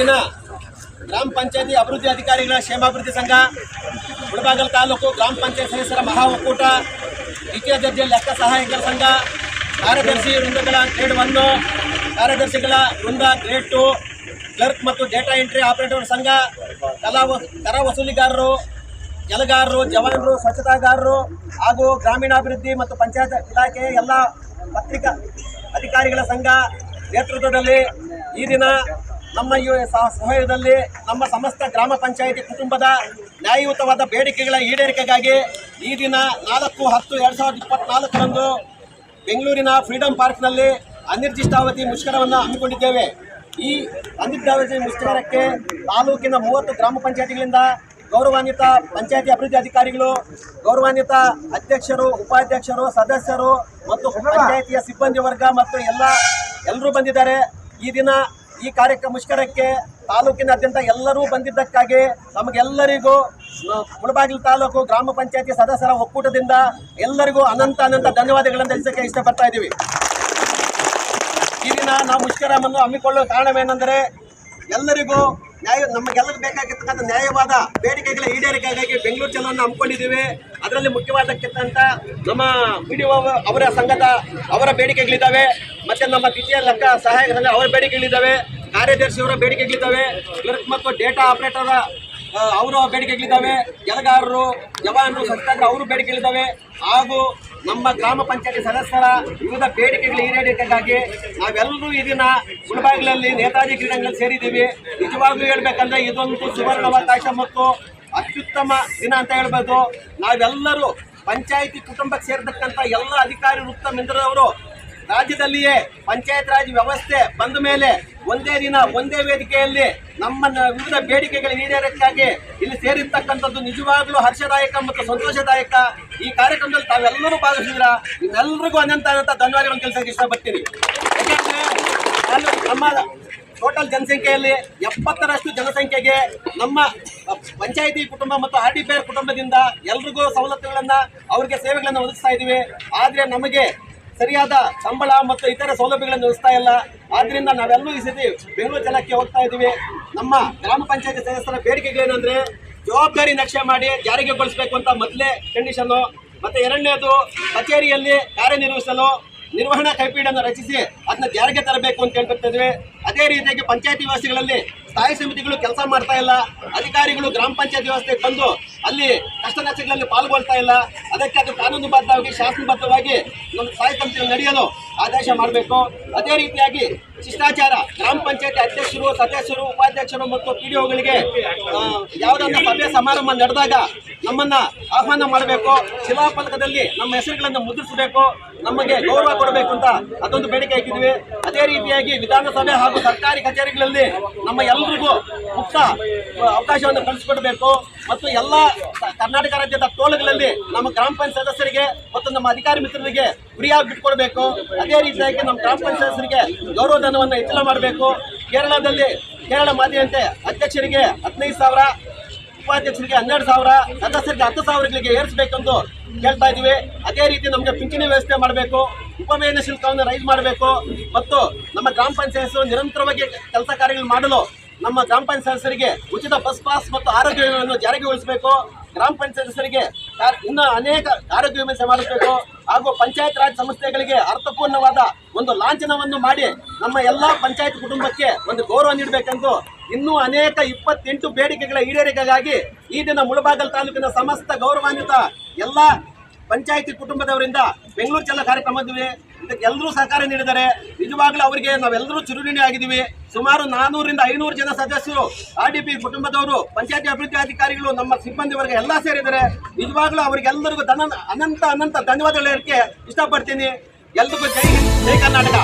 ದಿನ ಗ್ರಾಮ ಪಂಚಾಯತಿ ಅಭಿವೃದ್ಧಿ ಅಧಿಕಾರಿಗಳ ಕ್ಷೇಮಾಭಿವೃದ್ಧಿ ಸಂಘ ಮುಳಬಾಗಿಲು ತಾಲೂಕು ಗ್ರಾಮ ಪಂಚಾಯತ್ ಸದಸ್ಯರ ಮಹಾ ಒಕ್ಕೂಟ ದ್ವಿತೀಯ ದರ್ಜೆ ಲೆಕ್ಕ ಸಹಾಯಕರ ಸಂಘ ಕಾರ್ಯದರ್ಶಿ ವೃಂದಗಳ ಗ್ರೇಡ್ 1 ಕಾರ್ಯದರ್ಶಿಗಳ ವೃಂದ ಗ್ರೇಡ್ 2 ಕ್ಲರ್ಕ್ ಮತ್ತು ಡೇಟಾ ಎಂಟ್ರಿ ಆಪರೇಟರ್ ಸಂಘ ಕರ ವಸೂಲಿಗಾರರು ಕೆಲಗಾರರು ಜವಾನರು ಸ್ವಚ್ಛತಾಗಾರರು ಹಾಗೂ ಗ್ರಾಮೀಣಾಭಿವೃದ್ಧಿ ಮತ್ತು ಪಂಚಾಯತ್ ಇಲಾಖೆ ಎಲ್ಲ ಪತ್ರಿಕಾ ಅಧಿಕಾರಿಗಳ ಸಂಘ ನೇತೃತ್ವದಲ್ಲಿ ಈ ದಿನ ನಮ್ಮ ಈ ಸಮಯದಲ್ಲಿ ನಮ್ಮ ಸಮಸ್ತ ಗ್ರಾಮ ಪಂಚಾಯಿತಿ ಕುಟುಂಬದ ನ್ಯಾಯಯುತವಾದ ಬೇಡಿಕೆಗಳ ಈಡೇರಿಕೆಗಾಗಿ ಈ ದಿನ 4-10-2024ರಂದು ಬೆಂಗಳೂರಿನ ಫ್ರೀಡಂ ಪಾರ್ಕ್ನಲ್ಲಿ ಅನಿರ್ದಿಷ್ಟಾವಧಿ ಮುಷ್ಕರವನ್ನು ಹಮ್ಮಿಕೊಂಡಿದ್ದೇವೆ. ಈ ಅನಿರ್ದಿಷ್ಟಾವಧಿ ಮುಷ್ಕರಕ್ಕೆ ತಾಲೂಕಿನ 30 ಗ್ರಾಮ ಪಂಚಾಯಿತಿಗಳಿಂದ ಗೌರವಾನ್ವಿತ ಪಂಚಾಯತಿ ಅಭಿವೃದ್ಧಿ ಅಧಿಕಾರಿಗಳು, ಗೌರವಾನ್ವಿತ ಅಧ್ಯಕ್ಷರು, ಉಪಾಧ್ಯಕ್ಷರು, ಸದಸ್ಯರು ಮತ್ತು ಪಂಚಾಯಿತಿಯ ಸಿಬ್ಬಂದಿ ವರ್ಗ ಮತ್ತು ಎಲ್ಲರೂ ಬಂದಿದ್ದಾರೆ. ಈ ದಿನ ಈ ಮುಷ್ಕರಕ್ಕೆ ತಾಲೂಕಿನಾದ್ಯಂತ ಎಲ್ಲರೂ ಬಂದಿದ್ದಕ್ಕಾಗಿ ನಮಗೆಲ್ಲರಿಗೂ ಮುಳಬಾಗಿಲು ತಾಲೂಕು ಗ್ರಾಮ ಪಂಚಾಯತಿ ಸದಸ್ಯರ ಒಕ್ಕೂಟದಿಂದ ಎಲ್ಲರಿಗೂ ಅನಂತ ಧನ್ಯವಾದಗಳನ್ನು ತಿಳಿಸಕ್ಕೆ ಇಷ್ಟಪಡ್ತಾ ಇದ್ದೀವಿ. ಈ ದಿನ ನಾವು ಮುಷ್ಕರವನ್ನು ಹಮ್ಮಿಕೊಳ್ಳುವ ಕಾರಣವೇನೆಂದರೆ ಎಲ್ಲರಿಗೂ ನಮಗೆಲ್ಲರಿಗೂ ಬೇಕಾಗಿರ್ತಕ್ಕಂಥ ನ್ಯಾಯವಾದ ಬೇಡಿಕೆಗಳ ಈಡೇರಿಕೆಗಾಗಿ ಬೆಂಗಳೂರು ಚಲೋವನ್ನು ಹಮ್ಮಿಕೊಂಡಿದ್ದೀವಿ. ಅದರಲ್ಲಿ ಮುಖ್ಯವಾದಕ್ಕಿಂತ ನಮ್ಮ PDO ಅವರ ಸಂಘದ ಅವರ ಬೇಡಿಕೆಗಳಿದ್ದಾವೆ, ಮತ್ತು ನಮ್ಮ ದ್ವಿತೀಯ ಲೆಕ್ಕ ಸಹಾಯಕರ ಅವರ ಬೇಡಿಕೆಗಳಿದ್ದಾವೆ, ಕಾರ್ಯದರ್ಶಿಯವರ ಬೇಡಿಕೆಗಳಿದ್ದಾವೆ, ಕ್ಲರ್ಕ್ ಮತ್ತು ಡೇಟಾ ಆಪರೇಟರ್ ಅವರ ಬೇಡಿಕೆಗಳಿದ್ದಾವೆ, ಕೆಲಗಾರರು ಜವಾನರು ಸ್ವಚ್ಛತಾಗಾರರು ಅವರು ಬೇಡಿಕೆಗಳಿದ್ದಾವೆ, ಹಾಗೂ ನಮ್ಮ ಗ್ರಾಮ ಪಂಚಾಯತಿ ಸದಸ್ಯರ ವಿವಿಧ ಬೇಡಿಕೆಗಳ ಈಡೇರಿಕೆಗಾಗಿ ನಾವೆಲ್ಲರೂ ಈ ದಿನ ಮುಳಬಾಗಿಲಲ್ಲಿ ನೇತಾಜಿ ಕ್ರೀಡಾಂಗಣದಲ್ಲಿ ಸೇರಿದ್ದೀವಿ. ನಿಜವಾಗ್ಲೂ ಹೇಳ್ಬೇಕಂದ್ರೆ ಇದೊಂದು ಸುವರ್ಣಾವಕಾಶ ಮತ್ತು ಅತ್ಯುತ್ತಮ ದಿನ ಅಂತ ಹೇಳ್ಬೋದು. ನಾವೆಲ್ಲರೂ ಪಂಚಾಯಿತಿ ಕುಟುಂಬಕ್ಕೆ ಸೇರತಕ್ಕಂಥ ಎಲ್ಲ ಅಧಿಕಾರಿ ವೃತ್ತ ಮಿಂದ್ರದವರು ರಾಜ್ಯದಲ್ಲಿಯೇ ಪಂಚಾಯತ್ ರಾಜ್ ವ್ಯವಸ್ಥೆ ಬಂದ ಮೇಲೆ ಒಂದೇ ದಿನ ಒಂದೇ ವೇದಿಕೆಯಲ್ಲಿ ನಮ್ಮ ವಿವಿಧ ಬೇಡಿಕೆಗಳ ಈಡೇರಿಕೆಗಾಗಿ ಇಲ್ಲಿ ಸೇರಿರ್ತಕ್ಕಂಥದ್ದು ನಿಜವಾಗ್ಲೂ ಹರ್ಷದಾಯಕ ಮತ್ತು ಸಂತೋಷದಾಯಕ. ಈ ಕಾರ್ಯಕ್ರಮದಲ್ಲಿ ತಾವೆಲ್ಲರೂ ಭಾಗವಹಿಸಿದ್ರ ನಿಮ್ಮೆಲ್ಲರಿಗೂ ಅನಂತ ಧನ್ಯವಾದಗಳನ್ನು ತಿಳಿಸೋಕೆ ಇಷ್ಟಪಡ್ತೀನಿ. ಯಾಕೆಂದರೆ ನಮ್ಮ ಟೋಟಲ್ ಜನಸಂಖ್ಯೆಯಲ್ಲಿ 70ರಷ್ಟು ಜನಸಂಖ್ಯೆಗೆ ನಮ್ಮ ಪಂಚಾಯಿತಿ ಕುಟುಂಬ ಮತ್ತು RDPR ಕುಟುಂಬದಿಂದ ಎಲ್ರಿಗೂ ಸವಲತ್ತುಗಳನ್ನು ಅವರಿಗೆ ಸೇವೆಗಳನ್ನು ಒದಗಿಸ್ತಾ ಇದ್ದೀವಿ. ಆದರೆ ನಮಗೆ ಸರಿಯಾದ ಸಂಬಳ ಮತ್ತು ಇತರ ಸೌಲಭ್ಯಗಳನ್ನು ಒದಗಿಸ್ತಾ ಇಲ್ಲ. ಆದ್ದರಿಂದ ನಾವೆಲ್ಲರೂ ಈ ಸತಿ ಬೆಂಗಳೂರು ಜನಕ್ಕೆ ಹೋಗ್ತಾ ಇದ್ದೀವಿ. ನಮ್ಮ ಗ್ರಾಮ ಪಂಚಾಯತಿ ಸದಸ್ಯರ ಬೇಡಿಕೆಗಳೇನೆಂದರೆ ಜವಾಬ್ದಾರಿ ನಕ್ಷೆ ಮಾಡಿ ಜಾರಿಗೆಗೊಳಿಸಬೇಕು ಅಂತ ಮೊದಲೇ ಕಂಡೀಷನ್ನು, ಮತ್ತು ಎರಡನೇದು ಕಚೇರಿಯಲ್ಲಿ ಕಾರ್ಯನಿರ್ವಹಿಸಲು ನಿರ್ವಹಣಾ ಕೈಪಿಡಿಯನ್ನು ರಚಿಸಿ ಅದನ್ನ ಜಾರಿಗೆ ತರಬೇಕು ಅಂತ ಹೇಳ್ತಿದ್ವಿ. ಅದೇ ರೀತಿಯಾಗಿ ಪಂಚಾಯತಿ ವ್ಯವಸ್ಥೆಗಳಲ್ಲಿ ಸ್ಥಾಯಿ ಸಮಿತಿಗಳು ಕೆಲಸ ಮಾಡ್ತಾ ಇಲ್ಲ, ಅಧಿಕಾರಿಗಳು ಗ್ರಾಮ ಪಂಚಾಯತ್ ವ್ಯವಸ್ಥೆಗೆ ಬಂದು ಅಲ್ಲಿ ಕಷ್ಟ ನಷ್ಟಗಳಲ್ಲಿ ಪಾಲ್ಗೊಳ್ತಾ ಇಲ್ಲ. ಅದಕ್ಕೆ ಅದು ಕಾನೂನುಬದ್ಧವಾಗಿ ಶಾಸನಬದ್ಧವಾಗಿ ನಮ್ಮ ಸ್ಥಾಯಿ ಸಮಿತಿಗಳು ನಡೆಯಲು ಆದೇಶ ಮಾಡಬೇಕು. ಅದೇ ರೀತಿಯಾಗಿ ಶಿಷ್ಟಾಚಾರ ಗ್ರಾಮ ಪಂಚಾಯತಿ ಅಧ್ಯಕ್ಷರು, ಸದಸ್ಯರು, ಉಪಾಧ್ಯಕ್ಷರು ಮತ್ತು PDOಗಳಿಗೆ ಯಾವುದೊಂದು ಸಭೆ ಸಮಾರಂಭ ನಡೆದಾಗ ನಮ್ಮನ್ನ ಆಹ್ವಾನ ಮಾಡಬೇಕು, ಶಿಲಾಫಲಕದಲ್ಲಿ ನಮ್ಮ ಹೆಸರುಗಳನ್ನು ಮುದ್ರಿಸಬೇಕು, ನಮಗೆ ಗೌರವ ಕೊಡಬೇಕು ಅಂತ ಅದೊಂದು ಬೇಡಿಕೆ ಹಾಕಿದ್ವಿ. ಅದೇ ರೀತಿಯಾಗಿ ವಿಧಾನಸಭೆ ಹಾಗೂ ಸರ್ಕಾರಿ ಕಚೇರಿಗಳಲ್ಲಿ ನಮ್ಮ ಎಲ್ಲರಿಗೂ ಮುಕ್ತ ಅವಕಾಶವನ್ನು ಕಲ್ಪಿಸಿಕೊಡಬೇಕು ಮತ್ತು ಎಲ್ಲ ಕರ್ನಾಟಕ ರಾಜ್ಯದ ಟೋಲ್ಗಳಲ್ಲಿ ನಮ್ಮ ಗ್ರಾಮ ಪಂಚಾಯತ್ ಸದಸ್ಯರಿಗೆ ಮತ್ತು ನಮ್ಮ ಅಧಿಕಾರಿ ಮಿತ್ರರಿಗೆ ಫ್ರೀಯಾಗಿ ಬಿಟ್ಕೊಡ್ಬೇಕು. ಅದೇ ರೀತಿಯಾಗಿ ನಮ್ಮ ಗ್ರಾಮ ಪಂಚಾಯತ್ ಸದಸ್ಯರಿಗೆ ಗೌರವಧನವನ್ನು ಹೆಚ್ಚಳ ಮಾಡಬೇಕು. ಕೇರಳ ಮಾದರಿಯಂತೆ ಅಧ್ಯಕ್ಷರಿಗೆ 15,000, ಉಪಾಧ್ಯಕ್ಷರಿಗೆ 12,000, ಸದಸ್ಯರಿಗೆ 10,000ಗಳಿಗೆ ಏರಿಸಬೇಕೆಂದು ಕೇಳ್ತಾ ಇದ್ದೀವಿ. ಅದೇ ರೀತಿ ನಮಗೆ ಪಿಂಚಣಿ ವ್ಯವಸ್ಥೆ ಮಾಡಬೇಕು, ಉಪಮೇಯನ ಶುಲ್ಕವನ್ನು ರೈಸ್ ಮಾಡಬೇಕು ಮತ್ತು ನಮ್ಮ ಗ್ರಾಮ ಪಂಚಾಯತ್ ನಿರಂತರವಾಗಿ ಕೆಲಸ ಕಾರ್ಯಗಳು ಮಾಡಲು ನಮ್ಮ ಗ್ರಾಮ ಪಂಚಾಯತ್ ಸದಸ್ಯರಿಗೆ ಉಚಿತ ಬಸ್ ಪಾಸ್ ಮತ್ತು ಆರೋಗ್ಯ ವಿಮೆಯನ್ನು ಜಾರಿಗೊಳಿಸಬೇಕು. ಗ್ರಾಮ ಪಂಚಾಯತ್ ಸದಸ್ಯರಿಗೆ ಇನ್ನೂ ಅನೇಕ ಆರೋಗ್ಯ ವಿಮೆ ಮಾಡಿಸಬೇಕು ಹಾಗೂ ಪಂಚಾಯತ್ ರಾಜ್ ಸಂಸ್ಥೆಗಳಿಗೆ ಅರ್ಥಪೂರ್ಣವಾದ ಒಂದು ಲಾಂಛನವನ್ನು ಮಾಡಿ ನಮ್ಮ ಎಲ್ಲ ಪಂಚಾಯತ್ ಕುಟುಂಬಕ್ಕೆ ಒಂದು ಗೌರವ ನೀಡಬೇಕೆಂದು ಇನ್ನೂ ಅನೇಕ 28 ಬೇಡಿಕೆಗಳ ಈಡೇರಿಕೆಗಾಗಿ ಈ ದಿನ ಮುಳಬಾಗಿಲು ತಾಲೂಕಿನ ಸಮಸ್ತ ಗೌರವಾನ್ವಿತ ಎಲ್ಲ ಪಂಚಾಯತಿ ಕುಟುಂಬದವರಿಂದ ಬೆಂಗಳೂರು ಚಲೋ ಕಾರ್ಯಕ್ರಮದಿವೆ. ಇದಕ್ಕೆ ಎಲ್ಲರೂ ಸಹಕಾರ ನೀಡಿದ್ದಾರೆ. ನಿಜವಾಗ್ಲೂ ಅವರಿಗೆ ನಾವೆಲ್ಲರೂ ಚಿರುಋಣಿ ಆಗಿದ್ದೀವಿ. ಸುಮಾರು 400-500 ಜನ ಸದಸ್ಯರು RDP ಕುಟುಂಬದವರು, ಪಂಚಾಯತಿ ಅಭಿವೃದ್ಧಿ ಅಧಿಕಾರಿಗಳು, ನಮ್ಮ ಸಿಬ್ಬಂದಿ ವರ್ಗ ಎಲ್ಲ ಸೇರಿದ್ದಾರೆ. ನಿಜವಾಗ್ಲೂ ಅವರಿಗೆಲ್ಲರಿಗೂ ಅನಂತ ಧನ್ಯವಾದಗಳು ಹೇಳಕ್ಕೆ ಇಷ್ಟಪಡ್ತೀನಿ. ಎಲ್ರಿಗೂ ಜೈ ಹಿಂದ್, ಜೈ ಕರ್ನಾಟಕ.